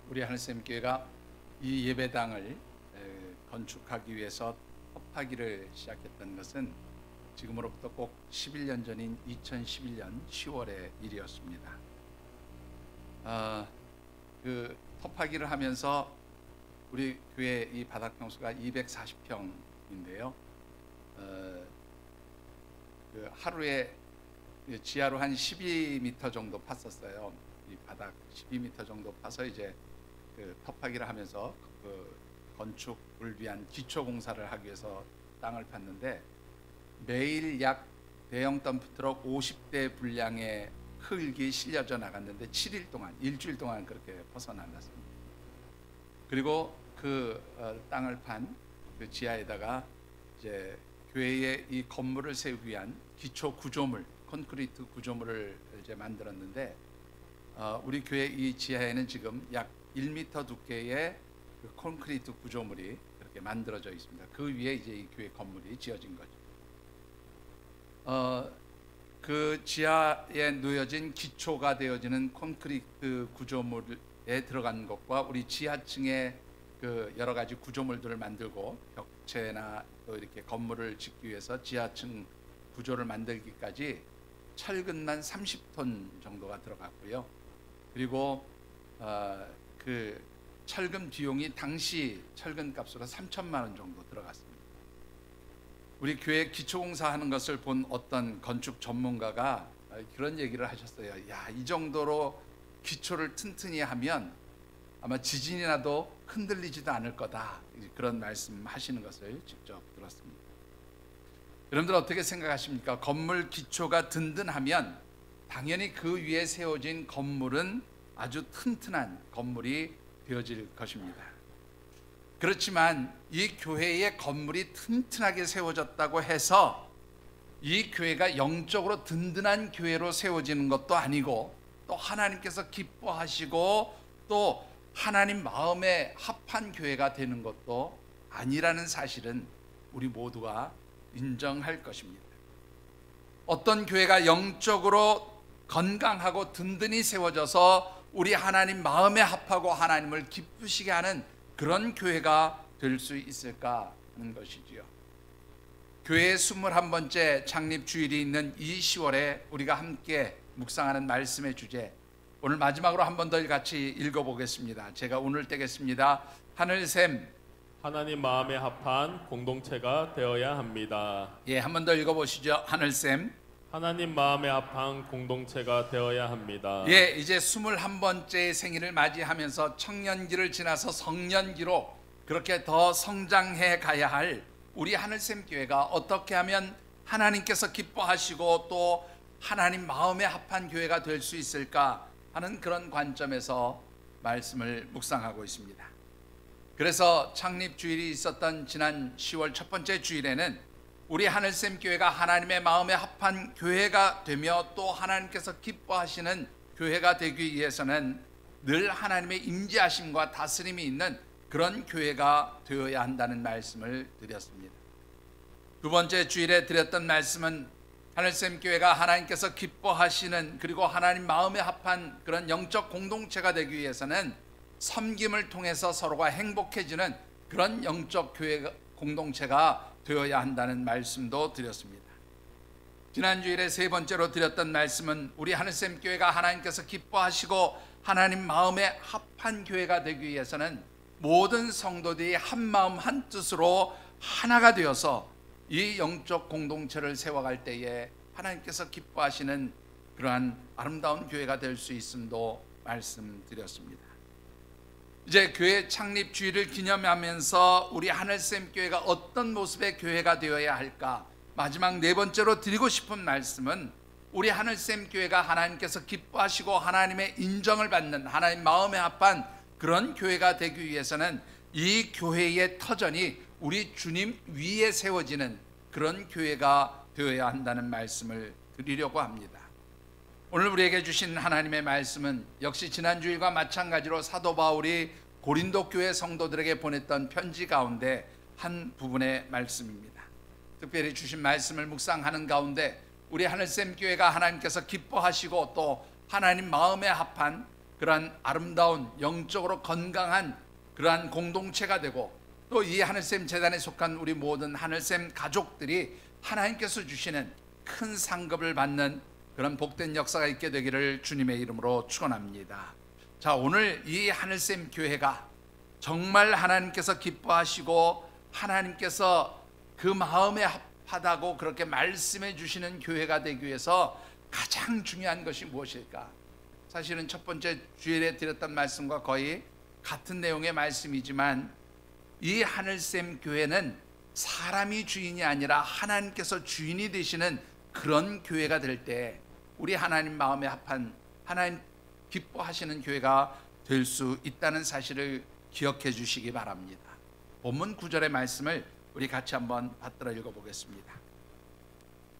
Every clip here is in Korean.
우리 하늘샘 교회가 이 예배당을 건축하기 위해서 협하기를 시작했던 것은 지금으로부터 꼭 11년 전인 2011년 10월의 일이었습니다. 그 협하기를 하면서 우리 교회 이 바닥 평수가 240평인데요. 그 하루에 지하로 한 12m 정도 팠었어요. 이 바닥 12m 정도 파서 이제 그 협하기를 하면서 그 건축을 위한 기초 공사를 하기 위해서 땅을 팠는데 매일 약 대형 덤프트럭 50대 분량의 흙이 실려져 나갔는데 7일 동안, 일주일 동안 그렇게 퍼서 나갔습니다. 그리고 그 땅을 판 그 지하에다가 이제 교회의 이 건물을 세우기 위한 기초 구조물, 콘크리트 구조물을 이제 만들었는데 우리 교회 이 지하에는 지금 약 1m 두께의 그 콘크리트 구조물이 그렇게 만들어져 있습니다. 그 위에 이제 이 교회 건물이 지어진 거죠. 그 지하에 놓여진 기초가 되어지는 콘크리트 구조물에 들어간 것과 우리 지하층에 그 여러 가지 구조물들을 만들고 벽체나 또 이렇게 건물을 짓기 위해서 지하층 구조를 만들기까지 철근만 30톤 정도가 들어갔고요. 그리고 그 철근 비용이 당시 철근 값으로 3천만 원 정도 들어갔습니다. 우리 교회 기초공사하는 것을 본 어떤 건축 전문가가 그런 얘기를 하셨어요. 야, 이 정도로 기초를 튼튼히 하면 아마 지진이 나도 흔들리지도 않을 거다. 그런 말씀하시는 것을 직접 들었습니다. 여러분들 어떻게 생각하십니까? 건물 기초가 든든하면 당연히 그 위에 세워진 건물은 아주 튼튼한 건물이 되어질 것입니다. 그렇지만 이 교회의 건물이 튼튼하게 세워졌다고 해서 이 교회가 영적으로 든든한 교회로 세워지는 것도 아니고 또 하나님께서 기뻐하시고 또 하나님 마음에 합한 교회가 되는 것도 아니라는 사실은 우리 모두가 인정할 것입니다. 어떤 교회가 영적으로 건강하고 든든히 세워져서 우리 하나님 마음에 합하고 하나님을 기쁘시게 하는 그런 교회가 될 수 있을까 하는 것이지요. 교회의 21번째 창립 주일이 있는 이 10월에 우리가 함께 묵상하는 말씀의 주제, 오늘 마지막으로 한 번 더 같이 읽어보겠습니다. 제가 오늘 떼겠습니다. 하늘샘, 하나님 마음에 합한 공동체가 되어야 합니다. 예, 한 번 더 읽어보시죠. 하늘샘, 하나님 마음에 합한 공동체가 되어야 합니다. 예, 이제 21번째 생일을 맞이하면서 청년기를 지나서 성년기로 그렇게 더 성장해 가야 할 우리 하늘샘 교회가 어떻게 하면 하나님께서 기뻐하시고 또 하나님 마음에 합한 교회가 될 수 있을까 하는 그런 관점에서 말씀을 묵상하고 있습니다. 그래서 창립 주일이 있었던 지난 10월 첫 번째 주일에는 우리 하늘샘 교회가 하나님의 마음에 합한 교회가 되며 또 하나님께서 기뻐하시는 교회가 되기 위해서는 늘 하나님의 임재하심과 다스림이 있는 그런 교회가 되어야 한다는 말씀을 드렸습니다. 두 번째 주일에 드렸던 말씀은 하늘샘 교회가 하나님께서 기뻐하시는 그리고 하나님 마음에 합한 그런 영적 공동체가 되기 위해서는 섬김을 통해서 서로가 행복해지는 그런 영적 교회 공동체가 되어야 한다는 말씀도 드렸습니다. 지난 주일에 세 번째로 드렸던 말씀은 우리 하늘샘 교회가 하나님께서 기뻐하시고 하나님 마음에 합한 교회가 되기 위해서는 모든 성도들이 한 마음 한 뜻으로 하나가 되어서 이 영적 공동체를 세워갈 때에 하나님께서 기뻐하시는 그러한 아름다운 교회가 될 수 있음도 말씀드렸습니다. 이제 교회 창립 주일을 기념하면서 우리 하늘샘 교회가 어떤 모습의 교회가 되어야 할까? 마지막 네 번째로 드리고 싶은 말씀은 우리 하늘샘 교회가 하나님께서 기뻐하시고 하나님의 인정을 받는 하나님 마음에 합한 그런 교회가 되기 위해서는 이 교회의 터전이 우리 주님 위에 세워지는 그런 교회가 되어야 한다는 말씀을 드리려고 합니다. 오늘 우리에게 주신 하나님의 말씀은 역시 지난 주일과 마찬가지로 사도 바울이 고린도 교회 성도들에게 보냈던 편지 가운데 한 부분의 말씀입니다. 특별히 주신 말씀을 묵상하는 가운데 우리 하늘샘 교회가 하나님께서 기뻐하시고 또 하나님 마음에 합한 그러한 아름다운 영적으로 건강한 그러한 공동체가 되고, 또 이 하늘샘 재단에 속한 우리 모든 하늘샘 가족들이 하나님께서 주시는 큰 상급을 받는 그런 복된 역사가 있게 되기를 주님의 이름으로 축원합니다. 자, 오늘 이 하늘샘 교회가 정말 하나님께서 기뻐하시고 하나님께서 그 마음에 합하다고 그렇게 말씀해 주시는 교회가 되기 위해서 가장 중요한 것이 무엇일까? 사실은 첫 번째 주일에 드렸던 말씀과 거의 같은 내용의 말씀이지만, 이 하늘샘 교회는 사람이 주인이 아니라 하나님께서 주인이 되시는 그런 교회가 될 때 우리 하나님 마음에 합한, 하나님 기뻐하시는 교회가 될 수 있다는 사실을 기억해 주시기 바랍니다. 본문 9절의 말씀을 우리 같이 한번 받들어 읽어보겠습니다.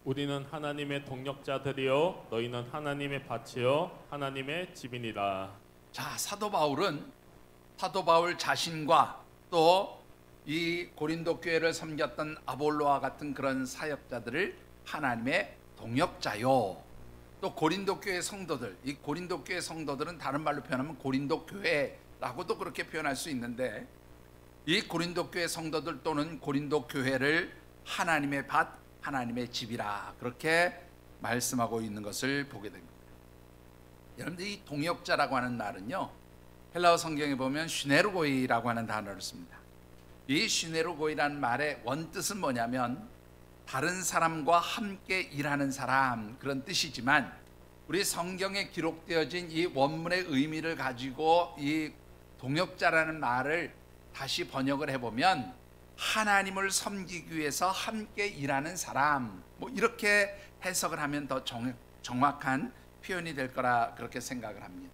우리는 하나님의 동역자들이요 너희는 하나님의 밭이요 하나님의 집이니라. 자, 사도 바울 자신과 또 이 고린도 교회를 섬겼던 아볼로와 같은 그런 사역자들을 하나님의 동역자요, 또 고린도 교회 성도들, 이 고린도 교회 성도들은 다른 말로 표현하면 고린도 교회라고도 그렇게 표현할 수 있는데, 이 고린도 교회 성도들 또는 고린도 교회를 하나님의 밭, 하나님의 집이라 그렇게 말씀하고 있는 것을 보게 됩니다. 여러분들, 이 동역자라고 하는 말은요, 헬라어 성경에 보면 슈네르고이라고 하는 단어를 씁니다. 이 슈네르고이라는 말의 원뜻은 뭐냐면 다른 사람과 함께 일하는 사람, 그런 뜻이지만 우리 성경에 기록되어진 이 원문의 의미를 가지고 이 동역자라는 말을 다시 번역을 해보면 하나님을 섬기기 위해서 함께 일하는 사람, 뭐 이렇게 해석을 하면 더 정확한 표현이 될 거라 그렇게 생각을 합니다.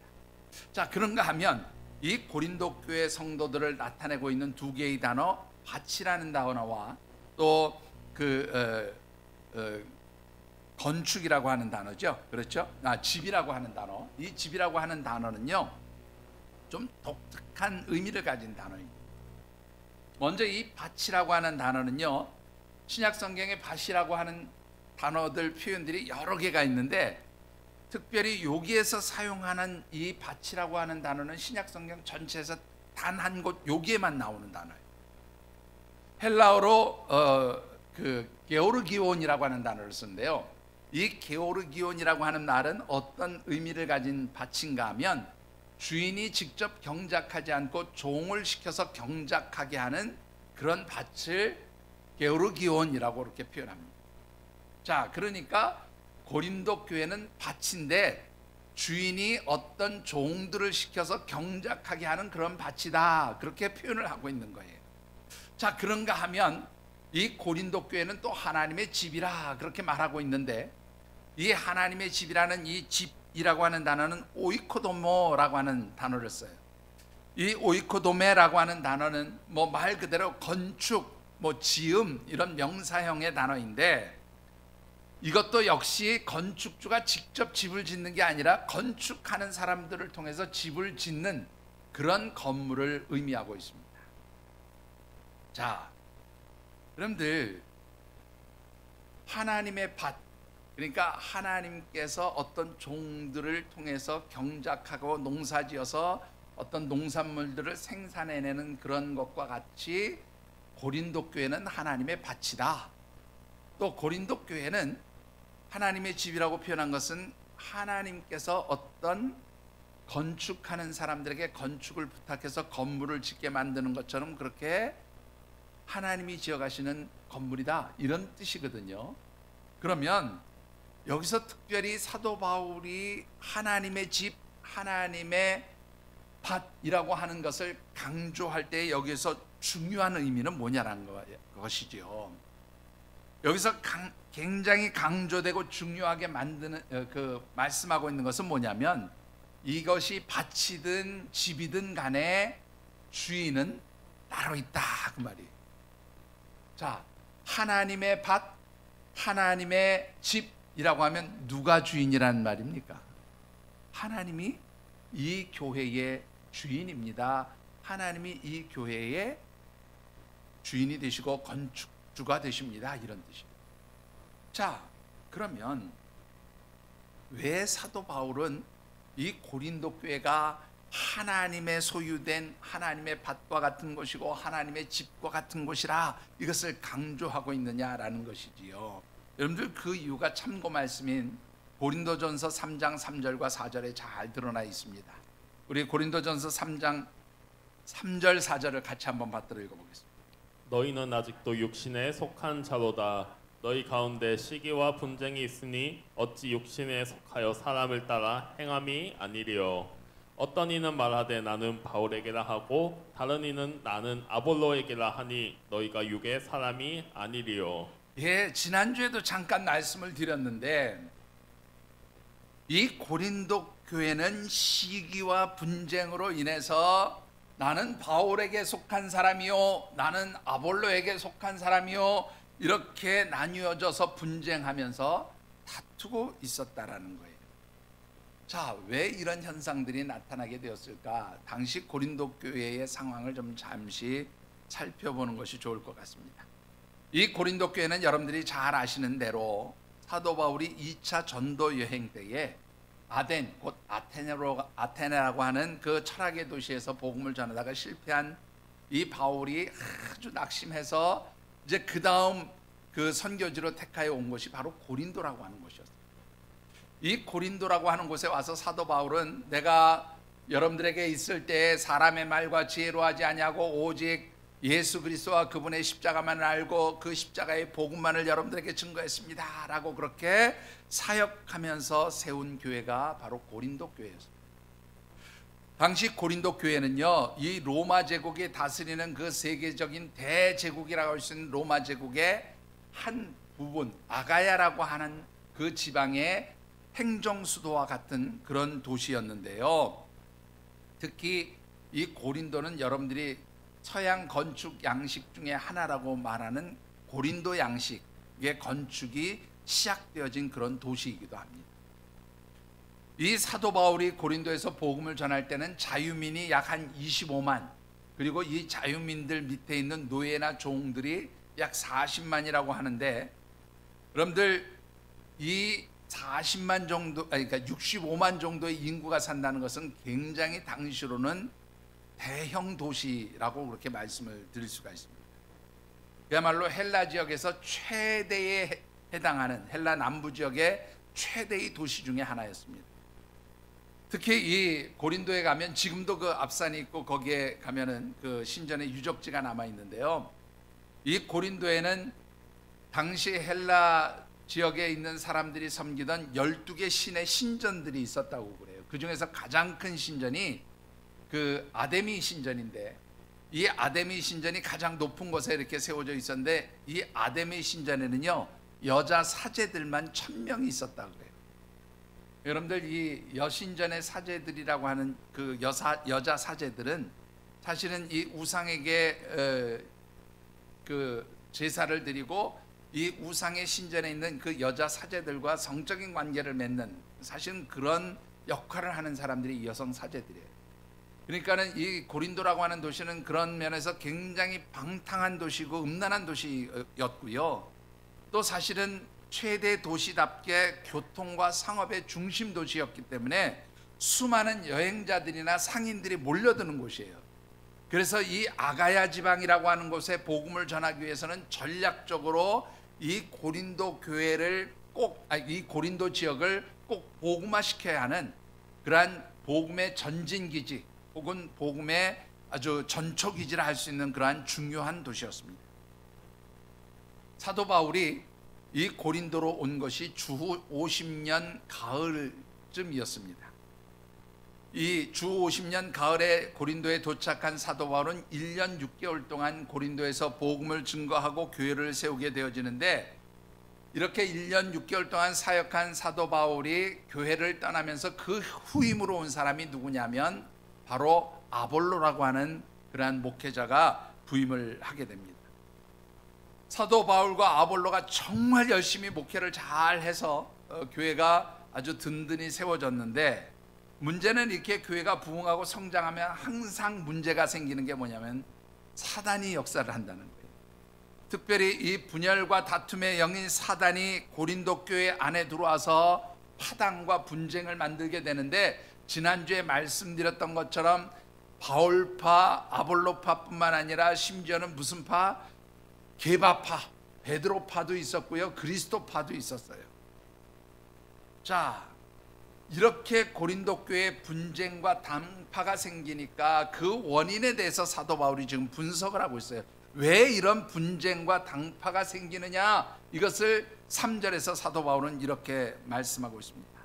자, 그런가 하면 이 고린도 교회 성도들을 나타내고 있는 두 개의 단어, 밭이라는 단어와 또 건축이라고 하는 단어죠. 그렇죠? 집이라고 하는 단어. 이 집이라고 하는 단어는요, 좀 독특한 의미를 가진 단어입니다. 먼저 이 밭이라고 하는 단어는요, 신약 성경에 밭이라고 하는 단어들 표현들이 여러 개가 있는데, 특별히 여기에서 사용하는 이 밭이라고 하는 단어는 신약 성경 전체에서 단 한 곳 여기에만 나오는 단어예요. 헬라어로 게오르기온이라고 하는 단어를 쓰는데요, 이 게오르기온이라고 하는 말은 어떤 의미를 가진 밭인가 하면 주인이 직접 경작하지 않고 종을 시켜서 경작하게 하는 그런 밭을 게오르기온이라고 이렇게 표현합니다. 자, 그러니까 고린도 교회는 밭인데 주인이 어떤 종들을 시켜서 경작하게 하는 그런 밭이다, 그렇게 표현을 하고 있는 거예요. 자, 그런가 하면 이 고린도 교회는 또 하나님의 집이라 그렇게 말하고 있는데, 이 하나님의 집이라는 이 집이라고 하는 단어는 오이코도모라고 하는 단어를 써요. 이 오이코도메라고 하는 단어는 뭐 말 그대로 건축, 뭐 지음, 이런 명사형의 단어인데, 이것도 역시 건축주가 직접 집을 짓는 게 아니라 건축하는 사람들을 통해서 집을 짓는 그런 건물을 의미하고 있습니다. 자, 여러분들, 하나님의 밭, 그러니까 하나님께서 어떤 종들을 통해서 경작하고 농사지어서 어떤 농산물들을 생산해내는 그런 것과 같이 고린도 교회는 하나님의 밭이다. 또 고린도 교회는 하나님의 집이라고 표현한 것은 하나님께서 어떤 건축하는 사람들에게 건축을 부탁해서 건물을 짓게 만드는 것처럼 그렇게 하나님이 지어가시는 건물이다, 이런 뜻이거든요. 그러면 여기서 특별히 사도 바울이 하나님의 집, 하나님의 밭이라고 하는 것을 강조할 때 여기서 중요한 의미는 뭐냐라는 것이죠. 여기서 굉장히 강조되고 중요하게 만드는 말씀하고 있는 것은 뭐냐면, 이것이 밭이든 집이든 간에 주인은 따로 있다, 그 말이에요. 자, 하나님의 밭, 하나님의 집이라고 하면 누가 주인이라는 말입니까? 하나님이 이 교회의 주인입니다. 하나님이 이 교회의 주인이 되시고 건축주가 되십니다, 이런 뜻입니다. 자, 그러면 왜 사도 바울은 이 고린도 교회가 하나님의 소유된 하나님의 밭과 같은 곳이고 하나님의 집과 같은 곳이라 이것을 강조하고 있느냐라는 것이지요. 여러분들 그 이유가 참고 말씀인 고린도전서 3장 3절과 4절에 잘 드러나 있습니다. 우리 고린도전서 3장 3절 4절을 같이 한번 받들어 읽어보겠습니다. 너희는 아직도 육신에 속한 자로다. 너희 가운데 시기와 분쟁이 있으니 어찌 육신에 속하여 사람을 따라 행함이 아니리요. 어떤 이는 말하되 나는 바울에게라 하고 다른 이는 나는 아볼로에게라 하니 너희가 육의 사람이 아니리요. 예, 지난주에도 잠깐 말씀을 드렸는데 이 고린도 교회는 시기와 분쟁으로 인해서 나는 바울에게 속한 사람이요 나는 아볼로에게 속한 사람이요 이렇게 나뉘어져서 분쟁하면서 다투고 있었다라는 거예요. 자, 왜 이런 현상들이 나타나게 되었을까? 당시 고린도 교회의 상황을 좀 잠시 살펴보는 것이 좋을 것 같습니다. 이 고린도 교회는 여러분들이 잘 아시는 대로 사도 바울이 2차 전도 여행 때에 아덴, 곧 아테네라고 하는 그 철학의 도시에서 복음을 전하다가 실패한 이 바울이 아주 낙심해서 이제 그 다음 그 선교지로 택하여 온 곳이 바로 고린도라고 하는 곳이었어요. 이 고린도라고 하는 곳에 와서 사도 바울은 내가 여러분들에게 있을 때 사람의 말과 지혜로 하지 아니하고 오직 예수 그리스도와 그분의 십자가만을 알고 그 십자가의 복음만을 여러분들에게 증거했습니다 라고 그렇게 사역하면서 세운 교회가 바로 고린도 교회였습니다. 당시 고린도 교회는요 이 로마 제국이 다스리는 그 세계적인 대제국이라고 할 수 있는 로마 제국의 한 부분 아가야라고 하는 그 지방의 행정수도와 같은 그런 도시였는데요. 특히 이 고린도는 여러분들이 서양 건축 양식 중에 하나라고 말하는 고린도 양식의 건축이 시작되어진 그런 도시이기도 합니다. 이 사도 바울이 고린도에서 복음을 전할 때는 자유민이 약 한 25만 그리고 이 자유민들 밑에 있는 노예나 종들이 약 40만이라고 하는데 여러분들 이 40만 정도 그러니까 65만 정도의 인구가 산다는 것은 굉장히 당시로는 대형 도시라고 그렇게 말씀을 드릴 수가 있습니다. 그야말로 헬라 지역에서 최대에 해당하는 헬라 남부 지역의 최대의 도시 중에 하나였습니다. 특히 이 고린도에 가면 지금도 그 앞산이 있고 거기에 가면은 그 신전의 유적지가 남아 있는데요. 이 고린도에는 당시 헬라 지역에 있는 사람들이 섬기던 12개 신의 신전들이 있었다고 그래요. 그 중에서 가장 큰 신전이 그 아데미 신전인데 이 아데미 신전이 가장 높은 곳에 이렇게 세워져 있었는데 이 아데미 신전에는요 여자 사제들만 1000명이 있었다고 그래요. 여러분들 이 여신전의 사제들이라고 하는 그 여자 사제들은 사실은 이 우상에게 그 제사를 드리고 이 우상의 신전에 있는 그 여자 사제들과 성적인 관계를 맺는 사실은 그런 역할을 하는 사람들이 이 여성 사제들이에요. 그러니까는 이 고린도라고 하는 도시는 그런 면에서 굉장히 방탕한 도시고 음란한 도시였고요. 또 사실은 최대 도시답게 교통과 상업의 중심 도시였기 때문에 수많은 여행자들이나 상인들이 몰려드는 곳이에요. 그래서 이 아가야 지방이라고 하는 곳에 복음을 전하기 위해서는 전략적으로 이 고린도 교회를 이 고린도 지역을 꼭 복음화시켜야 하는 그러한 복음의 전진기지 혹은 복음의 아주 전초기지라 할 수 있는 그러한 중요한 도시였습니다. 사도 바울이 이 고린도로 온 것이 주후 50년 가을쯤이었습니다. 이 주 50년 가을에 고린도에 도착한 사도 바울은 1년 6개월 동안 고린도에서 복음을 증거하고 교회를 세우게 되어지는데 이렇게 1년 6개월 동안 사역한 사도 바울이 교회를 떠나면서 그 후임으로 온 사람이 누구냐면 바로 아볼로라고 하는 그러한 목회자가 부임을 하게 됩니다. 사도 바울과 아볼로가 정말 열심히 목회를 잘 해서 교회가 아주 든든히 세워졌는데 문제는 이렇게 교회가 부흥하고 성장하면 항상 문제가 생기는 게 뭐냐면 사단이 역사를 한다는 거예요. 특별히 이 분열과 다툼의 영인 사단이 고린도 교회 안에 들어와서 파당과 분쟁을 만들게 되는데, 지난주에 말씀드렸던 것처럼 바울파, 아볼로파뿐만 아니라 심지어는 무슨 파? 게바파, 베드로파도 있었고요, 그리스도파도 있었어요. 자, 이렇게 고린도 교회에 분쟁과 당파가 생기니까 그 원인에 대해서 사도 바울이 지금 분석을 하고 있어요. 왜 이런 분쟁과 당파가 생기느냐, 이것을 3절에서 사도 바울은 이렇게 말씀하고 있습니다.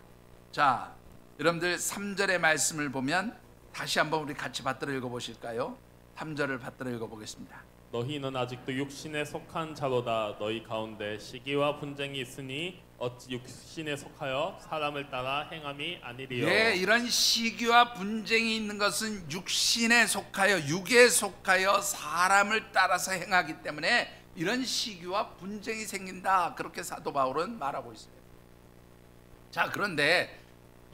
자, 여러분들 3절의 말씀을 보면 다시 한번 우리 같이 받들어 읽어보실까요? 3절을 받들어 읽어보겠습니다. 너희는 아직도 육신에 속한 자로다. 너희 가운데 시기와 분쟁이 있으니 어찌 육신에 속하여 사람을 따라 행함이 아니리요. 예, 이런 시기와 분쟁이 있는 것은 육신에 속하여, 육에 속하여 사람을 따라서 행하기 때문에 이런 시기와 분쟁이 생긴다, 그렇게 사도 바울은 말하고 있어요. 자, 그런데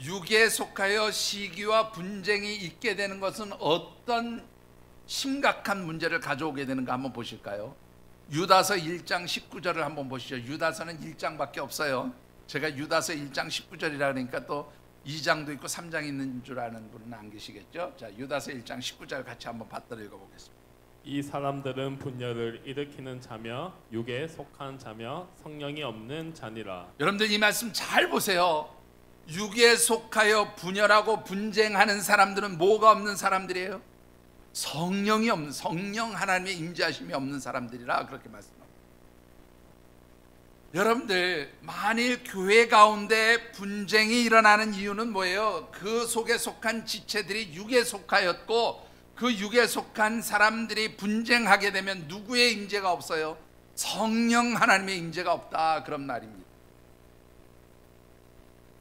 육에 속하여 시기와 분쟁이 있게 되는 것은 어떤 심각한 문제를 가져오게 되는가 한번 보실까요? 유다서 1장 19절을 한번 보시죠. 유다서는 1장밖에 없어요. 제가 유다서 1장 19절이라 그러니까 또 2장도 있고 3장이 있는 줄 아는 분은 안 계시겠죠? 자, 유다서 1장 19절 같이 한번 받들어 읽어보겠습니다. 이 사람들은 분열을 일으키는 자며 육에 속한 자며 성령이 없는 자니라. 여러분들 이 말씀 잘 보세요. 육에 속하여 분열하고 분쟁하는 사람들은 뭐가 없는 사람들이에요? 성령이 없는, 성령 하나님의 임재하심이 없는 사람들이라 그렇게 말씀합니다. 여러분들, 만일 교회 가운데 분쟁이 일어나는 이유는 뭐예요? 그 속에 속한 지체들이 육에 속하였고, 그 육에 속한 사람들이 분쟁하게 되면 누구의 임재가 없어요? 성령 하나님의 임재가 없다, 그런 말입니다.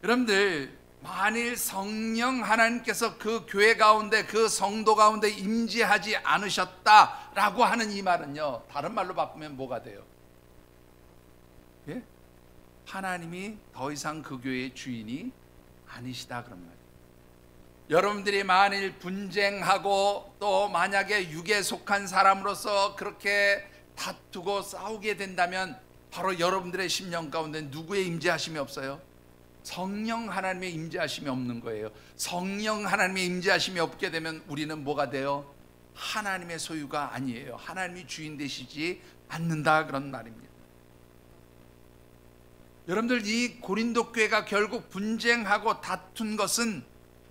여러분들, 만일 성령 하나님께서 그 교회 가운데, 그 성도 가운데 임재하지 않으셨다라고 하는 이 말은요, 다른 말로 바꾸면 뭐가 돼요? 예? 하나님이 더 이상 그 교회의 주인이 아니시다, 그런 말이에요. 여러분들이 만일 분쟁하고 또 만약에 육에 속한 사람으로서 그렇게 다투고 싸우게 된다면 바로 여러분들의 심령 가운데 누구의 임재하심이 없어요? 성령 하나님의 임재하심이 없는 거예요. 성령 하나님의 임재하심이 없게 되면 우리는 뭐가 돼요? 하나님의 소유가 아니에요. 하나님이 주인 되시지 않는다, 그런 말입니다. 여러분들, 이 고린도 교회가 결국 분쟁하고 다툰 것은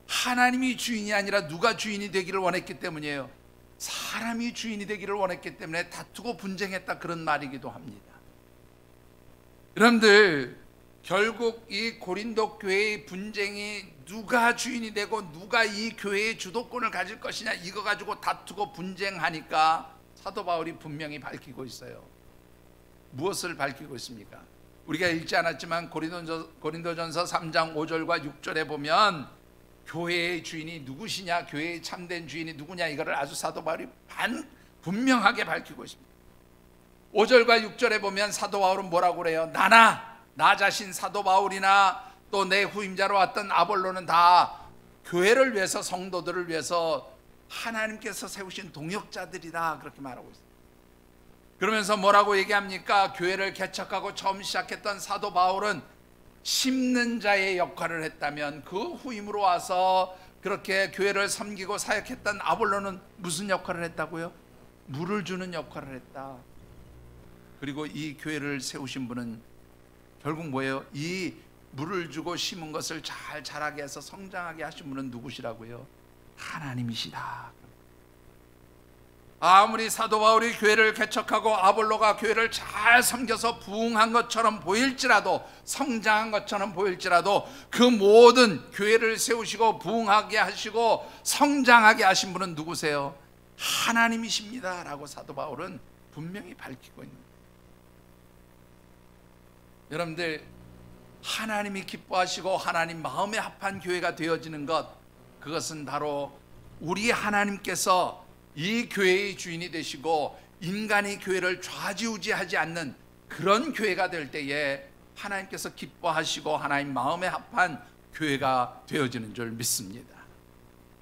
하나님이 주인이 아니라 누가 주인이 되기를 원했기 때문이에요. 사람이 주인이 되기를 원했기 때문에 다투고 분쟁했다, 그런 말이기도 합니다. 여러분들, 결국 이 고린도 교회의 분쟁이 누가 주인이 되고 누가 이 교회의 주도권을 가질 것이냐, 이거 가지고 다투고 분쟁하니까 사도 바울이 분명히 밝히고 있어요. 무엇을 밝히고 있습니까? 우리가 읽지 않았지만 고린도전서 3장 5절과 6절에 보면 교회의 주인이 누구시냐, 교회의 참된 주인이 누구냐, 이거를 아주 사도 바울이 분명하게 밝히고 있습니다. 5절과 6절에 보면 사도 바울은 뭐라고 그래요? 나 자신 사도 바울이나 또 내 후임자로 왔던 아볼로는 다 교회를 위해서, 성도들을 위해서 하나님께서 세우신 동역자들이다, 그렇게 말하고 있습니다. 그러면서 뭐라고 얘기합니까? 교회를 개척하고 처음 시작했던 사도 바울은 심는 자의 역할을 했다면 그 후임으로 와서 그렇게 교회를 섬기고 사역했던 아볼로는 무슨 역할을 했다고요? 물을 주는 역할을 했다. 그리고 이 교회를 세우신 분은 결국 뭐예요? 이 물을 주고 심은 것을 잘 자라게 해서 성장하게 하신 분은 누구시라고요? 하나님이시다. 아무리 사도 바울이 교회를 개척하고 아볼로가 교회를 잘 섬겨서 부흥한 것처럼 보일지라도, 성장한 것처럼 보일지라도, 그 모든 교회를 세우시고 부흥하게 하시고 성장하게 하신 분은 누구세요? 하나님이십니다 라고 사도 바울은 분명히 밝히고 있는 거예요. 여러분들, 하나님이 기뻐하시고 하나님 마음에 합한 교회가 되어지는 것, 그것은 바로 우리 하나님께서 이 교회의 주인이 되시고 인간이 교회를 좌지우지하지 않는 그런 교회가 될 때에 하나님께서 기뻐하시고 하나님 마음에 합한 교회가 되어지는 줄 믿습니다.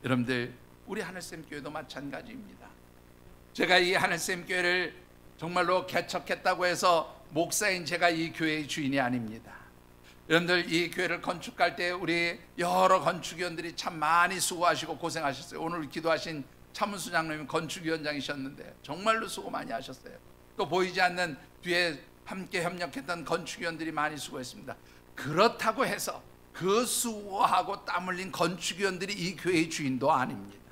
여러분들, 우리 하늘샘 교회도 마찬가지입니다. 제가 이 하늘샘 교회를 정말로 개척했다고 해서 목사인 제가 이 교회의 주인이 아닙니다. 여러분들 이 교회를 건축할 때 우리 여러 건축위원들이 참 많이 수고하시고 고생하셨어요. 오늘 기도하신 차문수 장로님 건축위원장이셨는데 정말로 수고 많이 하셨어요. 또 보이지 않는 뒤에 함께 협력했던 건축위원들이 많이 수고했습니다. 그렇다고 해서 그 수고하고 땀 흘린 건축위원들이 이 교회의 주인도 아닙니다.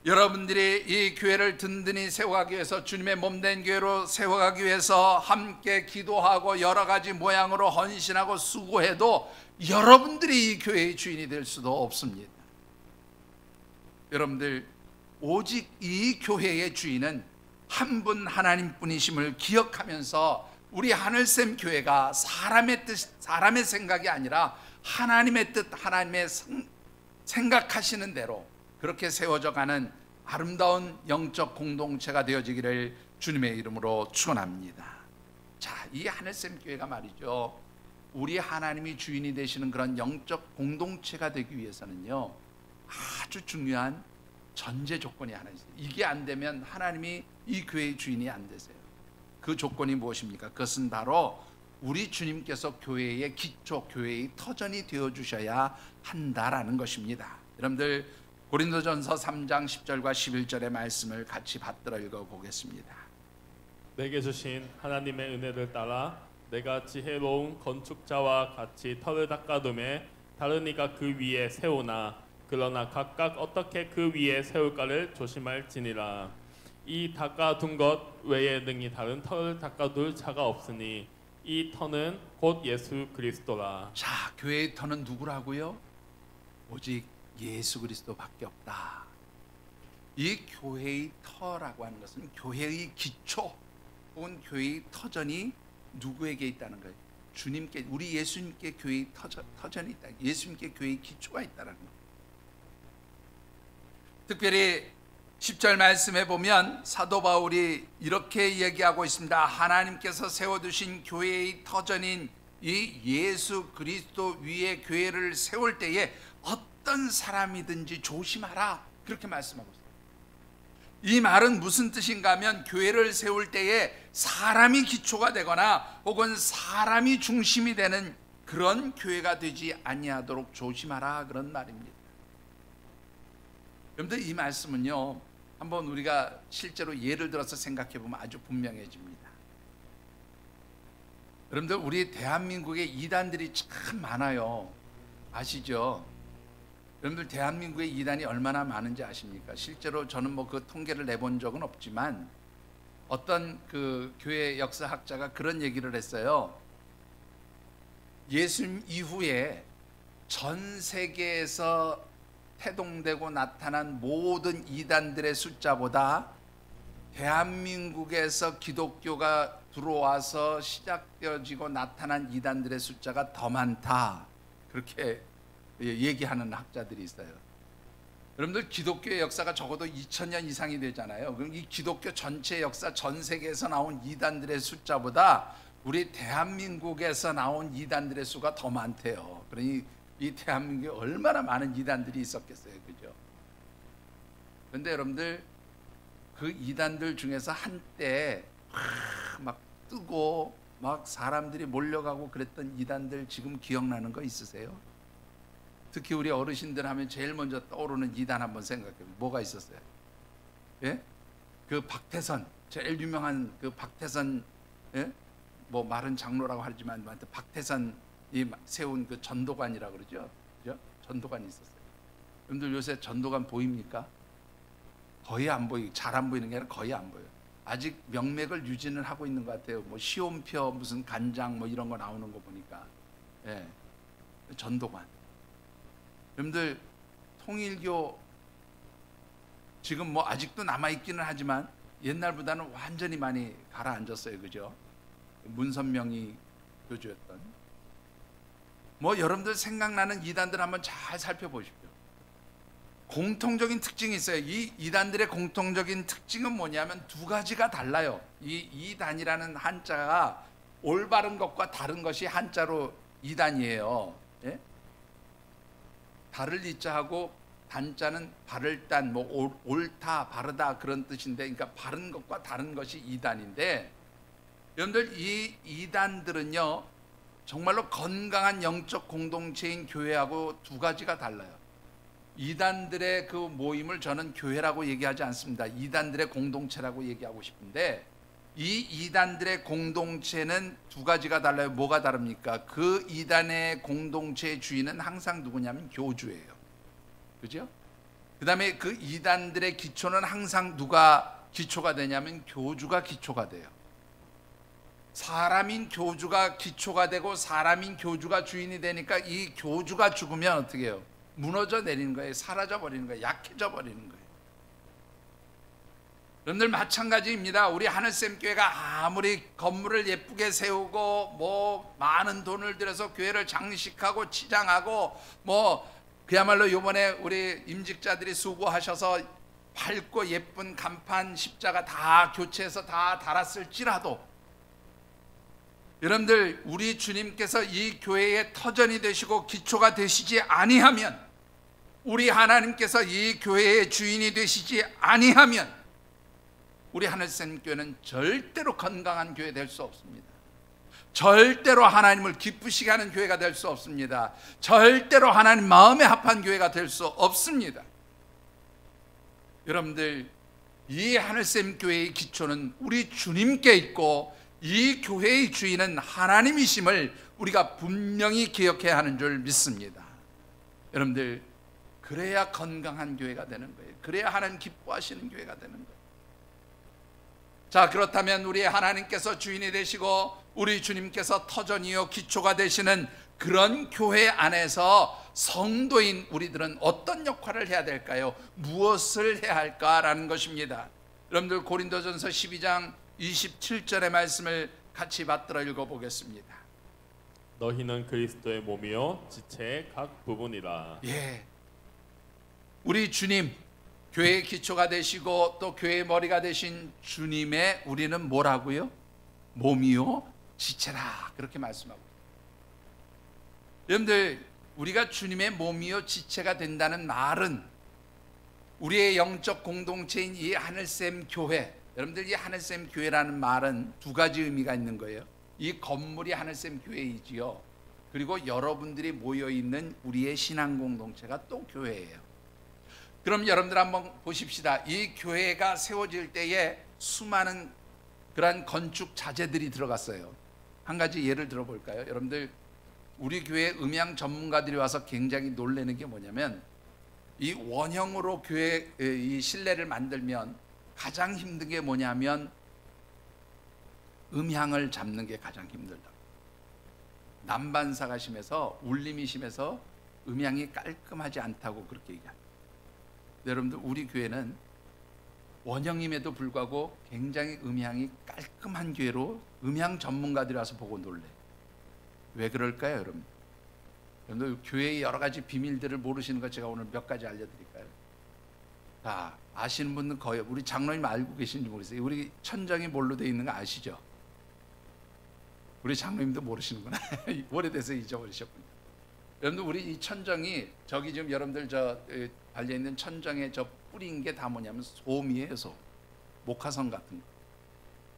여러분들이 이 교회를 든든히 세워가기 위해서, 주님의 몸된 교회로 세워가기 위해서 함께 기도하고 여러 가지 모양으로 헌신하고 수고해도 여러분들이 이 교회의 주인이 될 수도 없습니다. 여러분들, 오직 이 교회의 주인은 한 분 하나님뿐이심을 기억하면서 우리 하늘샘 교회가 사람의 뜻, 사람의 생각이 아니라 하나님의 뜻, 하나님의 생각하시는 대로 그렇게 세워져 가는 아름다운 영적 공동체가 되어지기를 주님의 이름으로 축원합니다. 자, 이 하늘샘 교회가 말이죠, 우리 하나님이 주인이 되시는 그런 영적 공동체가 되기 위해서는요, 아주 중요한 전제 조건이 하나 있어요. 이게 안 되면 하나님이 이 교회의 주인이 안 되세요. 그 조건이 무엇입니까? 그것은 바로 우리 주님께서 교회의 기초, 교회의 터전이 되어주셔야 한다라는 것입니다. 여러분들, 고린도전서 3장 10절과 11절의 말씀을 같이 받들어 읽어보겠습니다. 내게 주신 하나님의 은혜를 따라 내가 지혜로운 건축자와 같이 터를 닦아둠에 다른 이가 그 위에 세우나 그러나 각각 어떻게 그 위에 세울까를 조심할지니라. 이 닦아둔 것 외에 능히 다른 터를 닦아둘 자가 없으니 이 터는 곧 예수 그리스도라. 자, 교회의 터는 누구라고요? 오직 예수 그리스도밖에 없다. 이 교회의 터라고 하는 것은 교회의 기초 혹은 교회의 터전이 누구에게 있다는 거예요? 주님께, 우리 예수님께 교회의 터전이 있다. 예수님께 교회의 기초가 있다는 거예요. 특별히 10절 말씀에 보면 사도 바울이 이렇게 얘기하고 있습니다. 하나님께서 세워두신 교회의 터전인 이 예수 그리스도 위에 교회를 세울 때에 어떤 사람이든지 조심하라, 그렇게 말씀하고 있습니다. 이 말은 무슨 뜻인가 하면, 교회를 세울 때에 사람이 기초가 되거나 혹은 사람이 중심이 되는 그런 교회가 되지 아니하도록 조심하라, 그런 말입니다. 여러분들, 이 말씀은요, 한번 우리가 실제로 예를 들어서 생각해 보면 아주 분명해집니다. 여러분들, 우리 대한민국에 이단들이 참 많아요. 아시죠? 여러분들, 대한민국에 이단이 얼마나 많은지 아십니까? 실제로 저는 뭐 그 통계를 내본 적은 없지만 어떤 그 교회 역사학자가 그런 얘기를 했어요. 예수님 이후에 전 세계에서 태동되고 나타난 모든 이단들의 숫자보다 대한민국에서 기독교가 들어와서 시작되어지고 나타난 이단들의 숫자가 더 많다, 그렇게 얘기하는 학자들이 있어요. 여러분들, 기독교의 역사가 적어도 2000년 이상이 되잖아요. 그럼 이 기독교 전체 역사, 전 세계에서 나온 이단들의 숫자보다 우리 대한민국에서 나온 이단들의 수가 더 많대요. 그러니 이 대한민국에 얼마나 많은 이단들이 있었겠어요, 그죠? 그런데 여러분들, 그 이단들 중에서 한때 막 뜨고 막 사람들이 몰려가고 그랬던 이단들 지금 기억나는 거 있으세요? 특히 우리 어르신들 하면 제일 먼저 떠오르는 이단 한번 생각해보세요. 뭐가 있었어요? 예? 그 박태선, 제일 유명한 그 박태선, 예? 뭐 말은 장로라고 하지만 박태선이 세운 그 전도관이라고 그러죠. 그죠? 전도관이 있었어요. 여러분들, 요새 전도관 보입니까? 거의 안 보이고, 잘 안 보이는 게 아니라 거의 안 보여요. 아직 명맥을 유지는 하고 있는 것 같아요. 뭐 시온표 무슨 간장 뭐 이런 거 나오는 거 보니까. 예. 전도관. 여러분들, 통일교 지금 뭐 아직도 남아있기는 하지만 옛날보다는 완전히 많이 가라앉았어요, 그죠? 문선명이 교주였던. 뭐 여러분들 생각나는 이단들 한번 잘 살펴보십시오. 공통적인 특징이 있어요. 이 이단들의 공통적인 특징은 뭐냐면 두 가지가 달라요. 이 이단이라는 한자가 올바른 것과 다른 것이 한자로 이단이에요. 예? 다를 이자하고 단자는 바를 단, 뭐 옳다, 바르다 그런 뜻인데, 그러니까 바른 것과 다른 것이 이단인데, 여러분들, 이 이단들은요 정말로 건강한 영적 공동체인 교회하고 두 가지가 달라요. 이단들의 그 모임을 저는 교회라고 얘기하지 않습니다. 이단들의 공동체라고 얘기하고 싶은데, 이 이단들의 공동체는 두 가지가 달라요. 뭐가 다릅니까? 그 이단의 공동체의 주인은 항상 누구냐면 교주예요. 그죠? 그 다음에 그 이단들의 기초는 항상 누가 기초가 되냐면 교주가 기초가 돼요. 사람인 교주가 기초가 되고 사람인 교주가 주인이 되니까 이 교주가 죽으면 어떻게 해요? 무너져 내리는 거예요. 사라져 버리는 거예요. 약해져 버리는 거예요. 여러분들 마찬가지입니다. 우리 하늘샘교회가 아무리 건물을 예쁘게 세우고 뭐 많은 돈을 들여서 교회를 장식하고 치장하고 뭐 그야말로 이번에 우리 임직자들이 수고하셔서 밝고 예쁜 간판 십자가 다 교체해서 다 달았을지라도, 여러분들 우리 주님께서 이 교회의 터전이 되시고 기초가 되시지 아니하면, 우리 하나님께서 이 교회의 주인이 되시지 아니하면 우리 하늘샘교회는 절대로 건강한 교회 될 수 없습니다. 절대로 하나님을 기쁘시게 하는 교회가 될 수 없습니다. 절대로 하나님 마음에 합한 교회가 될 수 없습니다. 여러분들, 이 하늘샘교회의 기초는 우리 주님께 있고 이 교회의 주인은 하나님이심을 우리가 분명히 기억해야 하는 줄 믿습니다. 여러분들, 그래야 건강한 교회가 되는 거예요. 그래야 하나님 기뻐하시는 교회가 되는 거예요. 자, 그렇다면 우리 하나님께서 주인이 되시고 우리 주님께서 터전이요 기초가 되시는 그런 교회 안에서 성도인 우리들은 어떤 역할을 해야 될까요? 무엇을 해야 할까라는 것입니다. 여러분들, 고린도전서 12장 27절의 말씀을 같이 받들어 읽어보겠습니다. 너희는 그리스도의 몸이요 지체의 각 부분이라. 예, 우리 주님, 교회의 기초가 되시고 또 교회의 머리가 되신 주님의 우리는 뭐라고요? 몸이요 지체라, 그렇게 말씀하고. 여러분들, 우리가 주님의 몸이요 지체가 된다는 말은 우리의 영적 공동체인 이 하늘샘 교회, 여러분들 이 하늘샘 교회라는 말은 두 가지 의미가 있는 거예요. 이 건물이 하늘샘 교회이지요, 그리고 여러분들이 모여있는 우리의 신앙 공동체가 또 교회예요. 그럼 여러분들 한번 보십시다. 이 교회가 세워질 때에 수많은 그러한 건축 자재들이 들어갔어요. 한 가지 예를 들어볼까요? 여러분들, 우리 교회 음향 전문가들이 와서 굉장히 놀라는 게 뭐냐면, 이 원형으로 교회 이 실내를 만들면 가장 힘든 게 뭐냐면 음향을 잡는 게 가장 힘들다. 난반사가 심해서, 울림이 심해서 음향이 깔끔하지 않다고 그렇게 얘기합니다. 여러분들, 우리 교회는 원형임에도 불구하고 굉장히 음향이 깔끔한 교회로 음향 전문가들이 와서 보고 놀래요. 왜 그럴까요, 여러분? 여러분들, 교회의 여러 가지 비밀들을 모르시는 거 제가 오늘 몇 가지 알려드릴까요? 자, 아시는 분은 거의, 우리 장로님 알고 계신지 모르겠어요. 우리 천정이 뭘로 되어 있는 거 아시죠? 우리 장로님도 모르시는구나. 오래돼서 잊어버리셨군요. 여러분들, 우리 이 천정이, 저기 지금 여러분들 저 달려있는 천정에 저 뿌린 게 다 뭐냐면 솜이에요. 솜, 목화성 같은 거,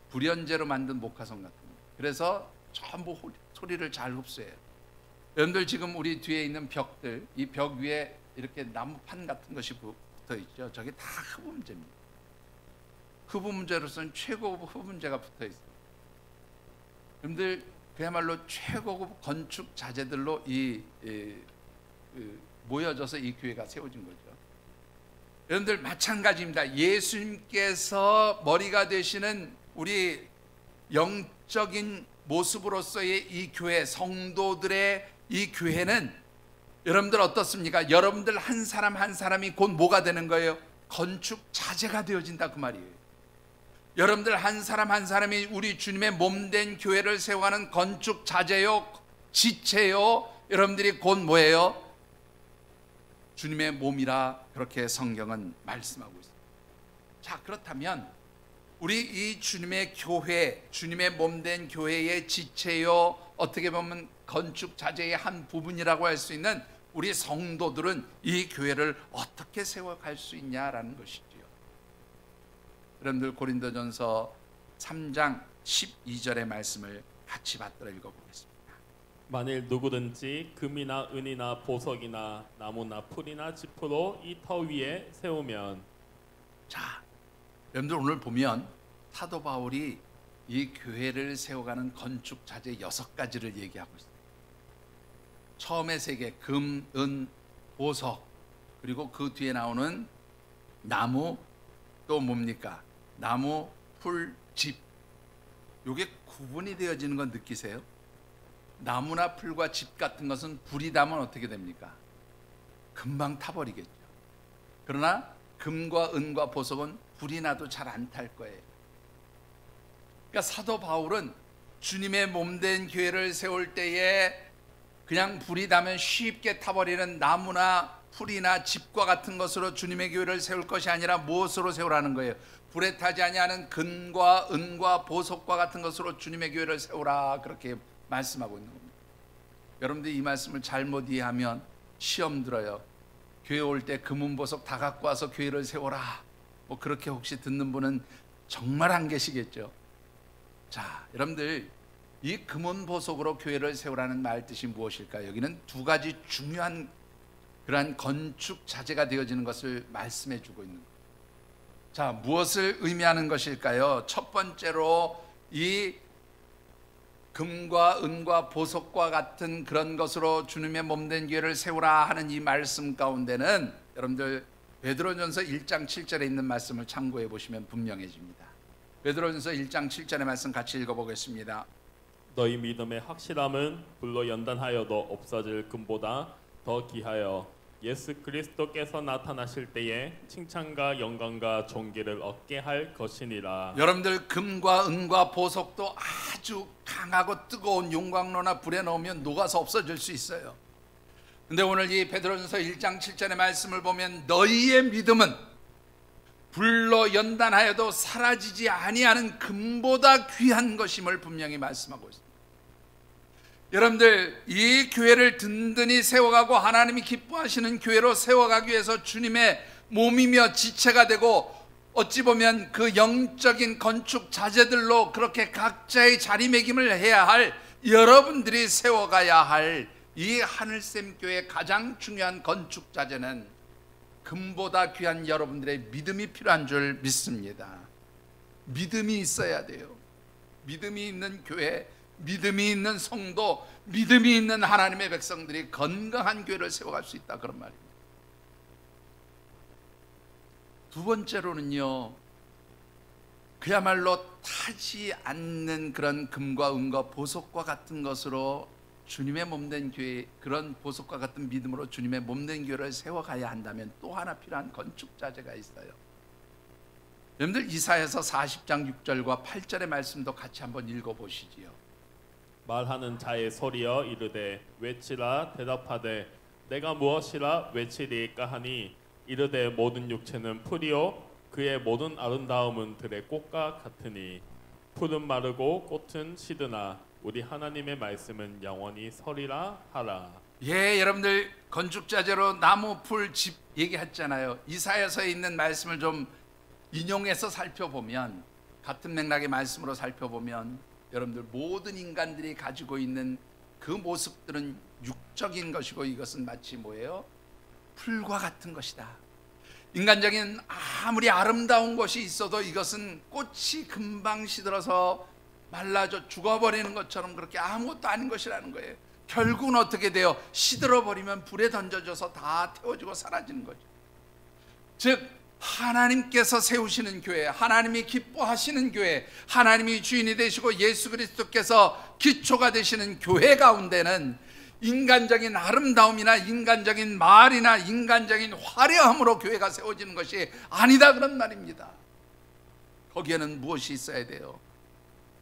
불연제로 만든 목화성 같은 거. 그래서 전부 소리를 잘 흡수해요. 여러분들, 지금 우리 뒤에 있는 벽들, 이 벽 위에 이렇게 나무판 같은 것이 붙어 있죠. 저게 다 흡음재입니다. 흡음재로서는 최고급 흡음재가 붙어 있어요. 여러분들, 그야말로 최고급 건축 자재들로 모여져서 이 교회가 세워진 거죠. 여러분들, 마찬가지입니다. 예수님께서 머리가 되시는 우리 영적인 모습으로서의 이 교회, 성도들의 이 교회는 여러분들 어떻습니까? 여러분들 한 사람 한 사람이 곧 뭐가 되는 거예요? 건축 자재가 되어진다, 그 말이에요. 여러분들 한 사람 한 사람이 우리 주님의 몸된 교회를 세워가는 건축 자재요, 지체요, 여러분들이 곧 뭐예요? 주님의 몸이라, 그렇게 성경은 말씀하고 있습니다. 자, 그렇다면 우리 이 주님의 교회, 주님의 몸된 교회의 지체요, 어떻게 보면 건축 자재의 한 부분이라고 할 수 있는 우리 성도들은 이 교회를 어떻게 세워갈 수 있냐라는 것이지요. 여러분들, 고린도전서 3장 12절의 말씀을 같이 받들어 읽어보겠습니다. 만일 누구든지 금이나 은이나 보석이나 나무나 풀이나 짚으로 이 터 위에 세우면. 자, 여러분들 오늘 보면 사도 바울이 이 교회를 세워가는 건축 자재 6가지를 얘기하고 있어요. 처음에 3개, 금, 은, 보석, 그리고 그 뒤에 나오는 나무, 또 뭡니까? 나무, 풀, 집. 이게 구분이 되어지는 건 느끼세요? 나무나 풀과 집 같은 것은 불이 나면 어떻게 됩니까? 금방 타버리겠죠. 그러나 금과 은과 보석은 불이 나도 잘 안 탈 거예요. 그러니까 사도 바울은 주님의 몸된 교회를 세울 때에 그냥 불이 나면 쉽게 타버리는 나무나 풀이나 집과 같은 것으로 주님의 교회를 세울 것이 아니라 무엇으로 세우라는 거예요? 불에 타지 아니하는 금과 은과 보석과 같은 것으로 주님의 교회를 세우라, 그렇게 말씀하고 있는 겁니다. 여러분들이 이 말씀을 잘못 이해하면 시험 들어요. 교회 올 때 금은 보석 다 갖고 와서 교회를 세워라, 뭐 그렇게 혹시 듣는 분은 정말 안 계시겠죠. 자, 여러분들, 이 금은 보석으로 교회를 세우라는 말 뜻이 무엇일까요? 여기는 2가지 중요한 그러한 건축 자재가 되어지는 것을 말씀해 주고 있는 거예요. 자, 무엇을 의미하는 것일까요? 첫 번째로 이 금과 은과 보석과 같은 그런 것으로 주님의 몸된 교회를 세우라 하는 이 말씀 가운데는 여러분들 베드로전서 1장 7절에 있는 말씀을 참고해 보시면 분명해집니다. 베드로전서 1장 7절의 말씀 같이 읽어보겠습니다. 너희 믿음의 확실함은 불로 연단하여도 없어질 금보다 더 귀하여 예수 그리스도께서 나타나실 때에 칭찬과 영광과 존귀를 얻게 할 것이니라. 여러분들, 금과 은과 보석도 아주 강하고 뜨거운 용광로나 불에 넣으면 녹아서 없어질 수 있어요. 근데 오늘 이 베드로전서 1장 7절의 말씀을 보면 너희의 믿음은 불로 연단하여도 사라지지 아니하는 금보다 귀한 것임을 분명히 말씀하고 있습니다. 여러분들, 이 교회를 든든히 세워가고 하나님이 기뻐하시는 교회로 세워가기 위해서 주님의 몸이며 지체가 되고 어찌 보면 그 영적인 건축 자재들로 그렇게 각자의 자리매김을 해야 할 여러분들이 세워가야 할 이 하늘샘 교회의 가장 중요한 건축 자재는 금보다 귀한 여러분들의 믿음이 필요한 줄 믿습니다. 믿음이 있어야 돼요. 믿음이 있는 교회, 믿음이 있는 성도, 믿음이 있는 하나님의 백성들이 건강한 교회를 세워갈 수 있다, 그런 말입니다. 두 번째로는요, 그야말로 타지 않는 그런 금과 은과 보석과 같은 것으로 주님의 몸된 교회, 그런 보석과 같은 믿음으로 주님의 몸된 교회를 세워가야 한다면 또 하나 필요한 건축 자재가 있어요. 여러분들, 이사야서 40장 6절과 8절의 말씀도 같이 한번 읽어보시지요. 말하는 자의 소리여 이르되 외치라 대답하되 내가 무엇이라 외치리까 하니 이르되 모든 육체는 풀이요 그의 모든 아름다움은 들의 꽃과 같으니 풀은 마르고 꽃은 시드나 우리 하나님의 말씀은 영원히 서리라 하라. 예, 여러분들, 건축자재로 나무, 풀, 집 얘기했잖아요. 이사야서에 있는 말씀을 좀 인용해서 살펴보면, 같은 맥락의 말씀으로 살펴보면 여러분들, 모든 인간들이 가지고 있는 그 모습들은 육적인 것이고 이것은 마치 뭐예요? 풀과 같은 것이다. 인간적인 아무리 아름다운 것이 있어도 이것은 꽃이 금방 시들어서 말라져 죽어버리는 것처럼 그렇게 아무것도 아닌 것이라는 거예요. 결국은 어떻게 돼요? 시들어버리면 불에 던져져서 다 태워지고 사라지는 거죠. 즉, 하나님께서 세우시는 교회, 하나님이 기뻐하시는 교회, 하나님이 주인이 되시고 예수 그리스도께서 기초가 되시는 교회 가운데는 인간적인 아름다움이나 인간적인 말이나 인간적인 화려함으로 교회가 세워지는 것이 아니다, 그런 말입니다. 거기에는 무엇이 있어야 돼요?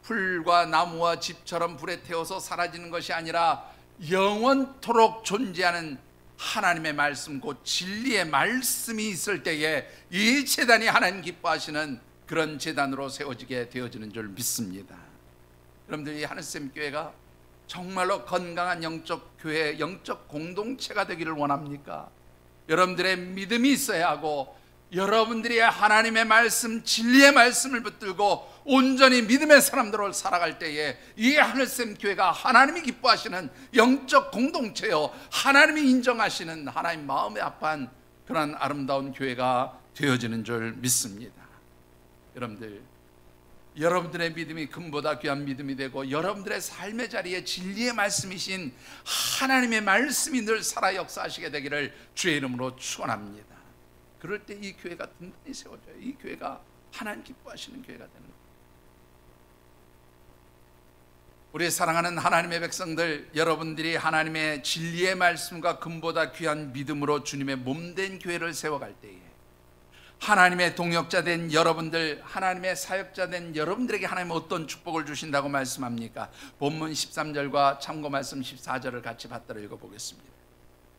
풀과 나무와 집처럼 불에 태워서 사라지는 것이 아니라 영원토록 존재하는 하나님의 말씀, 곧 진리의 말씀이 있을 때에 이 제단이 하나님 기뻐하시는 그런 제단으로 세워지게 되어지는 줄 믿습니다. 여러분들이 하늘샘 교회가 정말로 건강한 영적 교회, 영적 공동체가 되기를 원합니까? 여러분들의 믿음이 있어야 하고 여러분들이 하나님의 말씀, 진리의 말씀을 붙들고 온전히 믿음의 사람들을 살아갈 때에 이 하늘샘 교회가 하나님이 기뻐하시는 영적 공동체요, 하나님이 인정하시는 하나님 마음에 합한 그런 아름다운 교회가 되어지는 줄 믿습니다. 여러분들, 여러분들의 믿음이 금보다 귀한 믿음이 되고 여러분들의 삶의 자리에 진리의 말씀이신 하나님의 말씀이 늘 살아 역사하시게 되기를 주의 이름으로 축원합니다. 그럴 때 이 교회가 든든히 세워져요. 이 교회가 하나님 기뻐하시는 교회가 되는 거예요. 우리 사랑하는 하나님의 백성들, 여러분들이 하나님의 진리의 말씀과 금보다 귀한 믿음으로 주님의 몸된 교회를 세워갈 때에 하나님의 동역자 된 여러분들, 하나님의 사역자 된 여러분들에게 하나님은 어떤 축복을 주신다고 말씀합니까? 본문 13절과 참고 말씀 14절을 같이 받들어 읽어보겠습니다.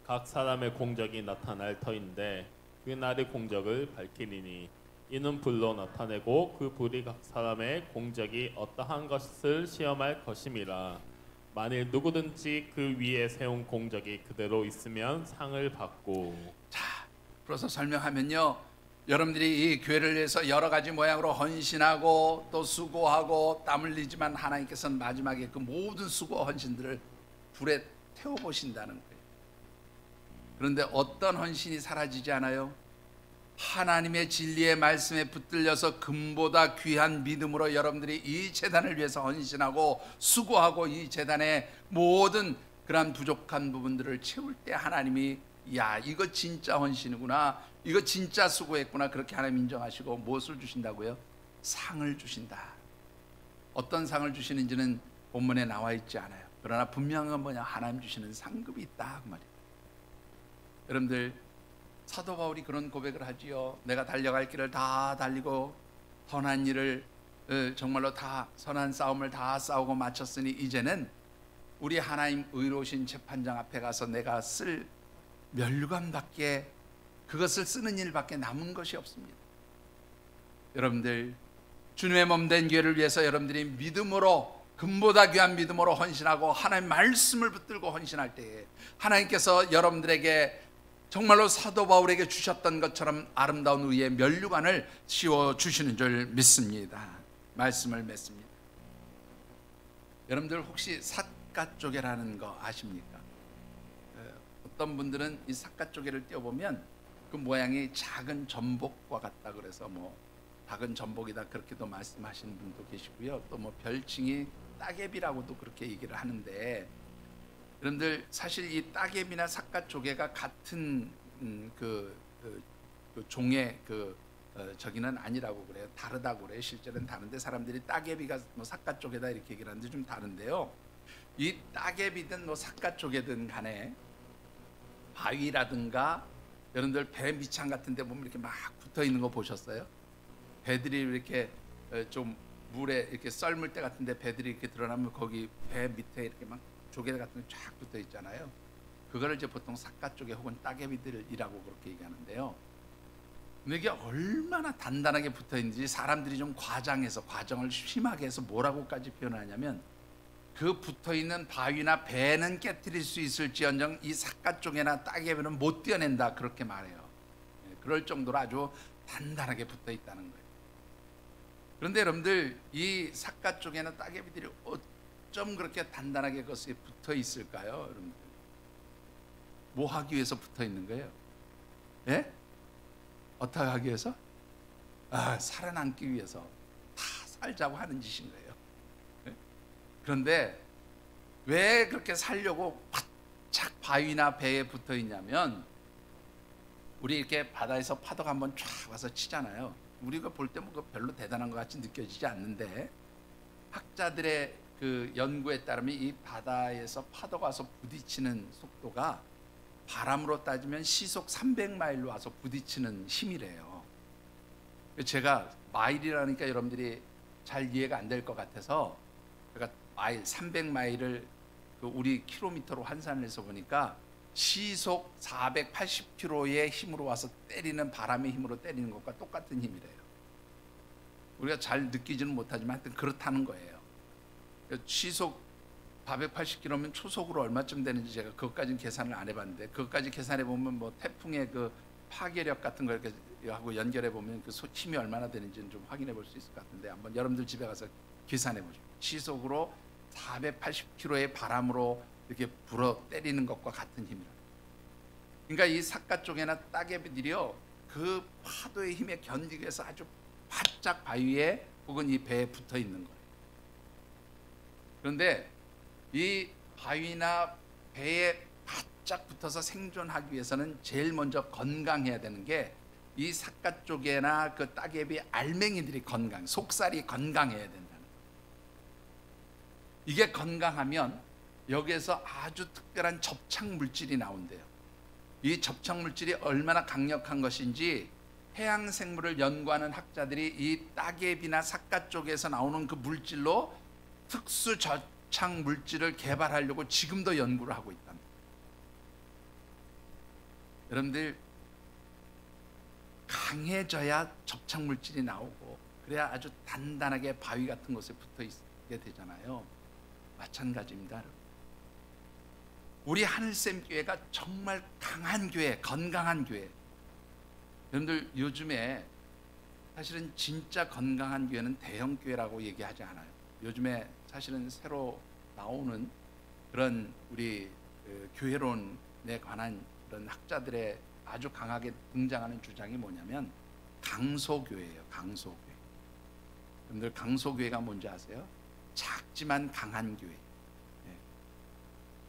각 사람의 공적이 나타날 터인데 그 날의 공적을 밝히리니 이는 불로 나타내고 그 불이 각 사람의 공적이 어떠한 것을 시험할 것임이라. 만일 누구든지 그 위에 세운 공적이 그대로 있으면 상을 받고. 자, 그래서 설명하면요, 여러분들이 이 교회를 위해서 여러 가지 모양으로 헌신하고 또 수고하고 땀 흘리지만 하나님께서는 마지막에 그 모든 수고와 헌신들을 불에 태워보신다는 거예요. 그런데 어떤 헌신이 사라지지 않아요? 하나님의 진리의 말씀에 붙들려서 금보다 귀한 믿음으로 여러분들이 이 재단을 위해서 헌신하고 수고하고 이 재단의 모든 그런 부족한 부분들을 채울 때 하나님이 야, 이거 진짜 헌신이구나, 이거 진짜 수고했구나, 그렇게 하나님 인정하시고 무엇을 주신다고요? 상을 주신다. 어떤 상을 주시는지는 본문에 나와 있지 않아요. 그러나 분명한 건 뭐냐? 하나님 주시는 상급이 있다 그 말이에요. 여러분들, 사도 바울이 그런 고백을 하지요. 내가 달려갈 길을 다 달리고 선한 일을 정말로 다 선한 싸움을 다 싸우고 마쳤으니 이제는 우리 하나님 의로우신 재판장 앞에 가서 내가 쓸 멸류관밖에, 그것을 쓰는 일밖에 남은 것이 없습니다. 여러분들, 주님의 몸된 교회를 위해서 여러분들이 믿음으로, 금보다 귀한 믿음으로 헌신하고 하나님 말씀을 붙들고 헌신할 때에 하나님께서 여러분들에게 정말로 사도 바울에게 주셨던 것처럼 아름다운 의의 멸류관을 씌워 주시는 줄 믿습니다. 말씀을 맺습니다. 여러분들 혹시 삿갓조개라는 거 아십니까? 어떤 분들은 이 삿갓조개를 떼어보면 그 모양이 작은 전복과 같다 그래서 뭐 작은 전복이다 그렇게도 말씀하시는 분도 계시고요. 또 뭐 별칭이 따개비라고도 그렇게 얘기를 하는데, 여러분들 사실 이 따개비나 삿갓조개가 같은 그 종의 저기는 아니라고 그래요. 다르다고 그래요. 실제로는 다른데 사람들이 따개비가 뭐 삿갓조개다 이렇게 얘기를 하는데 좀 다른데요. 이 따개비든 뭐 삿갓조개든 간에 바위라든가, 여러분들 배 밑창 같은 데 보면 이렇게 막 붙어 있는 거 보셨어요? 배들이 이렇게 좀 물에 이렇게 썰물 때 같은데 배들이 이렇게 드러나면 거기 배 밑에 이렇게 막 조개 같은 게 쫙 붙어 있잖아요. 그거를 이제 보통 삿갓조개 혹은 따개비들이라고 그렇게 얘기하는데요. 근데 이게 얼마나 단단하게 붙어 있는지 사람들이 좀 과정을 심하게 해서 뭐라고까지 표현하냐면, 그 붙어 있는 바위나 배는 깨뜨릴 수 있을지언정 이 삿갓조개나 따개비는 못 떼어낸다 그렇게 말해요. 그럴 정도로 아주 단단하게 붙어 있다는 거예요. 그런데 여러분들, 이 삿갓조개나 따개비들이 어쩜 그렇게 단단하게 그것이 붙어 있을까요? 여러분들, 뭐 하기 위해서 붙어 있는 거예요? 예? 어떻게 하기 위해서? 살아남기 위해서 다 살자고 하는 짓인 거예요. 예? 그런데 왜 그렇게 살려고 바짝 바위나 배에 붙어 있냐면, 우리 이렇게 바다에서 파도가 한번 쫙 와서 치잖아요. 우리가 볼 때 뭐 별로 대단한 것 같이 느껴지지 않는데, 학자들의 그 연구에 따르면 이 바다에서 파도가 와서 부딪히는 속도가 바람으로 따지면 시속 300마일로 와서 부딪히는 힘이래요. 제가 마일이라니까 여러분들이 잘 이해가 안 될 것 같아서 제가 300마일을 우리 킬로미터로 환산을 해서 보니까 시속 480km의 힘으로 와서 때리는, 바람의 힘으로 때리는 것과 똑같은 힘이래요. 우리가 잘 느끼지는 못하지만 하여튼 그렇다는 거예요. 시속 480km면 초속으로 얼마쯤 되는지 제가 그것까지는 계산을 안 해봤는데, 그것까지 계산해 보면 뭐 태풍의 그 파괴력 같은 걸 이렇게 하고 연결해 보면 그 힘이 얼마나 되는지는 좀 확인해 볼 수 있을 것 같은데, 한번 여러분들 집에 가서 계산해 보죠. 시속으로 480km의 바람으로 이렇게 불어 때리는 것과 같은 힘이라. 그러니까 이 삿갓 쪽에나 따개비들이요, 그 파도의 힘에 견디기 위해서 아주 바짝 바위에 혹은 이 배에 붙어 있는 거예요. 그런데 이 바위나 배에 바짝 붙어서 생존하기 위해서는 제일 먼저 건강해야 되는 게 이 삿갓 쪽에나 그 따개비 알맹이들이 속살이 건강해야 된다는 거예요. 이게 건강하면 여기에서 아주 특별한 접착 물질이 나온대요. 이 접착 물질이 얼마나 강력한 것인지 해양 생물을 연구하는 학자들이 이 따개비나 삿갓 쪽에서 나오는 그 물질로 특수 접착 물질을 개발하려고 지금도 연구를 하고 있답니다. 여러분들, 강해져야 접착 물질이 나오고 그래야 아주 단단하게 바위 같은 곳에 붙어 있게 되잖아요. 마찬가지입니다. 우리 하늘샘 교회가 정말 강한 교회, 건강한 교회. 여러분들, 요즘에 사실은 진짜 건강한 교회는 대형 교회라고 얘기하지 않아요. 요즘에 사실은 새로 나오는 그런 우리 교회론에 관한 그런 학자들의 아주 강하게 등장하는 주장이 뭐냐면 강소교회예요. 강소교회. 여러분들, 강소교회가 뭔지 아세요? 작지만 강한 교회.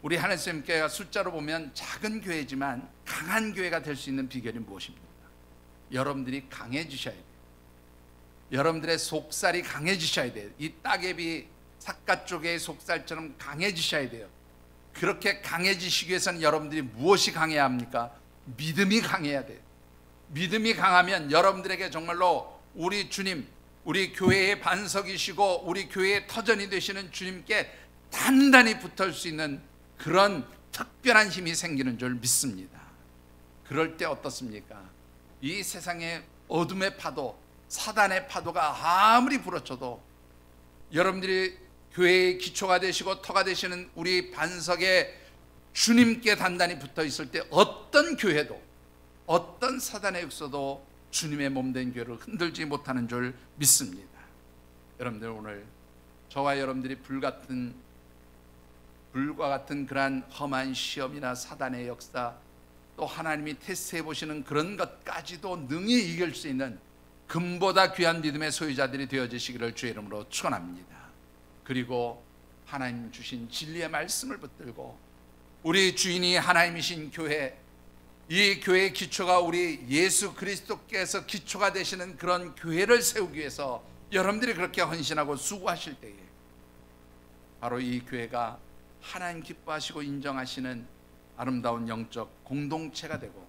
우리 하늘샘 교회가 숫자로 보면 작은 교회지만 강한 교회가 될 수 있는 비결이 무엇입니까? 여러분들이 강해지셔야 돼요. 여러분들의 속살이 강해지셔야 돼요. 이 따개비 삿갓 쪽의 속살처럼 강해지셔야 돼요. 그렇게 강해지시기 위해서는 여러분들이 무엇이 강해야 합니까? 믿음이 강해야 돼요. 믿음이 강하면 여러분들에게 정말로 우리 주님, 우리 교회의 반석이시고 우리 교회의 터전이 되시는 주님께 단단히 붙을 수 있는 그런 특별한 힘이 생기는 줄 믿습니다. 그럴 때 어떻습니까? 이 세상의 어둠의 파도, 사단의 파도가 아무리 불어쳐도 여러분들이 교회의 기초가 되시고 터가 되시는 우리 반석에 주님께 단단히 붙어 있을 때 어떤 교회도, 어떤 사단의 역사도 주님의 몸된 교회를 흔들지 못하는 줄 믿습니다. 여러분들, 오늘 저와 여러분들이 불과 같은 그러한 험한 시험이나 사단의 역사, 또 하나님이 테스트해 보시는 그런 것까지도 능히 이길 수 있는 금보다 귀한 믿음의 소유자들이 되어지시기를 주의 이름으로 축원합니다. 그리고 하나님 주신 진리의 말씀을 붙들고 우리 주인이 하나님이신 교회, 이 교회의 기초가 우리 예수 그리스도께서 기초가 되시는 그런 교회를 세우기 위해서 여러분들이 그렇게 헌신하고 수고하실 때에 바로 이 교회가 하나님 기뻐하시고 인정하시는 아름다운 영적 공동체가 되고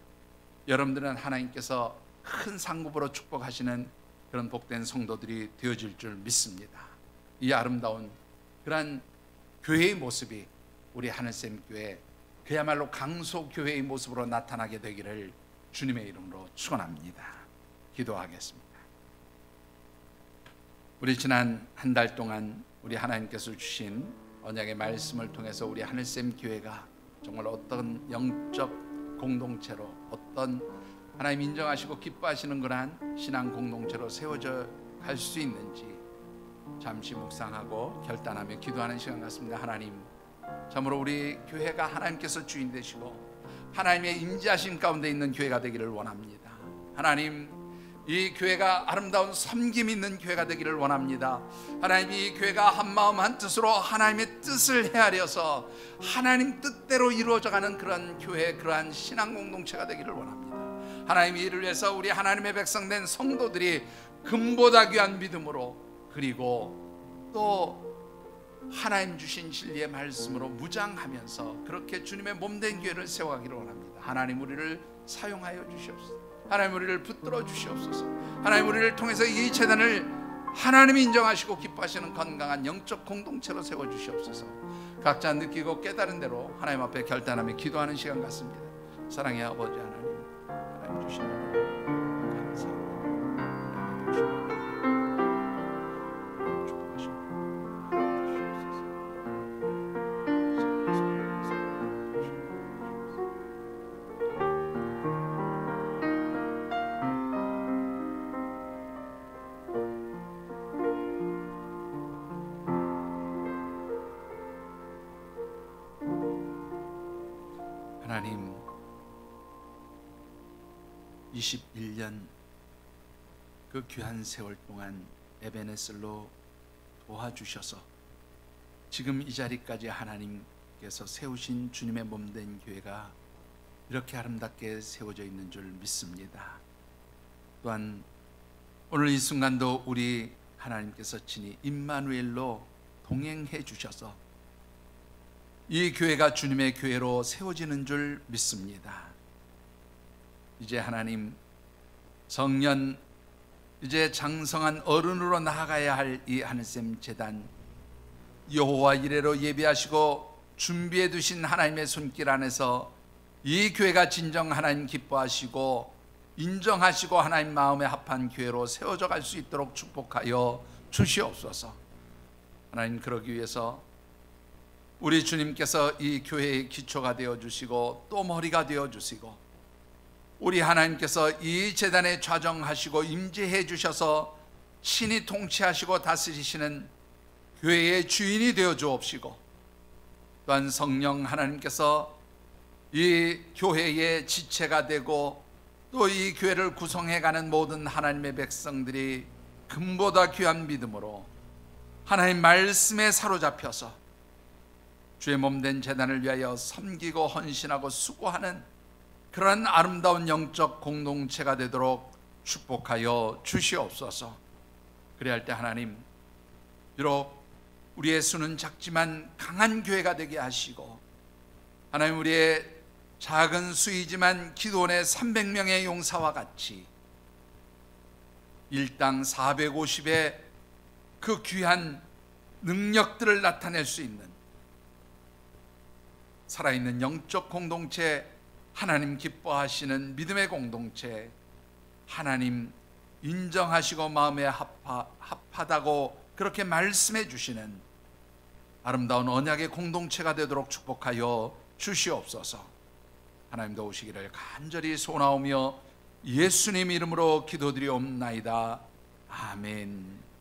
여러분들은 하나님께서 큰 상급으로 축복하시는 그런 복된 성도들이 되어질 줄 믿습니다. 이 아름다운 그러한 교회의 모습이 우리 하늘샘 교회, 그야말로 강소교회의 모습으로 나타나게 되기를 주님의 이름으로 축원합니다. 기도하겠습니다. 우리 지난 한 달 동안 우리 하나님께서 주신 언약의 말씀을 통해서 우리 하늘샘 교회가 정말 어떤 영적 공동체로, 어떤 하나님 인정하시고 기뻐하시는 그러한 신앙 공동체로 세워져 갈 수 있는지 잠시 묵상하고 결단하며 기도하는 시간 같습니다. 하나님, 참으로 우리 교회가 하나님께서 주인 되시고 하나님의 임재하심 가운데 있는 교회가 되기를 원합니다. 하나님, 이 교회가 아름다운 섬김 있는 교회가 되기를 원합니다. 하나님, 이 교회가 한마음 한뜻으로 하나님의 뜻을 헤아려서 하나님 뜻대로 이루어져가는 그런 교회, 그러한 신앙 공동체가 되기를 원합니다. 하나님, 이를 위해서 우리 하나님의 백성된 성도들이 금보다 귀한 믿음으로, 그리고 또 하나님 주신 진리의 말씀으로 무장하면서 그렇게 주님의 몸된 교회를 세워가기를 원합니다. 하나님, 우리를 사용하여 주시옵소서. 하나님, 우리를 붙들어 주시옵소서. 하나님, 우리를 통해서 이 재단을 하나님이 인정하시고 기뻐하시는 건강한 영적 공동체로 세워 주시옵소서. 각자 느끼고 깨달은 대로 하나님 앞에 결단하며 기도하는 시간 같습니다. 사랑의 아버지 하나님, 하나님 주신 은혜 감사합니다. 21년 그 귀한 세월 동안 에베네셀로 도와주셔서 지금 이 자리까지 하나님께서 세우신 주님의 몸된 교회가 이렇게 아름답게 세워져 있는 줄 믿습니다. 또한 오늘 이 순간도 우리 하나님께서 친히 임마누엘로 동행해 주셔서 이 교회가 주님의 교회로 세워지는 줄 믿습니다. 이제 하나님 성년 이제 장성한 어른으로 나아가야 할 이 하늘샘 재단 여호와 이레로 예비하시고 준비해 두신 하나님의 손길 안에서 이 교회가 진정 하나님 기뻐하시고 인정하시고 하나님 마음에 합한 교회로 세워져 갈 수 있도록 축복하여 주시옵소서. 하나님 그러기 위해서 우리 주님께서 이 교회의 기초가 되어 주시고 또 머리가 되어 주시고 우리 하나님께서 이 재단에 좌정하시고 임재해 주셔서 친히 통치하시고 다스리시는 교회의 주인이 되어 주옵시고 또한 성령 하나님께서 이 교회의 지체가 되고 또 이 교회를 구성해가는 모든 하나님의 백성들이 금보다 귀한 믿음으로 하나님 말씀에 사로잡혀서 주의 몸된 재단을 위하여 섬기고 헌신하고 수고하는 그런 아름다운 영적 공동체가 되도록 축복하여 주시옵소서. 그래야 할 때 하나님 비록 우리의 수는 작지만 강한 교회가 되게 하시고 하나님 우리의 작은 수이지만 기도원의 300명의 용사와 같이 일당 450의 그 귀한 능력들을 나타낼 수 있는 살아있는 영적 공동체, 하나님 기뻐하시는 믿음의 공동체, 하나님 인정하시고 마음에 합하다고 그렇게 말씀해 주시는 아름다운 언약의 공동체가 되도록 축복하여 주시옵소서. 하나님 도우시기를 간절히 소원하오며 예수님 이름으로 기도드리옵나이다. 아멘.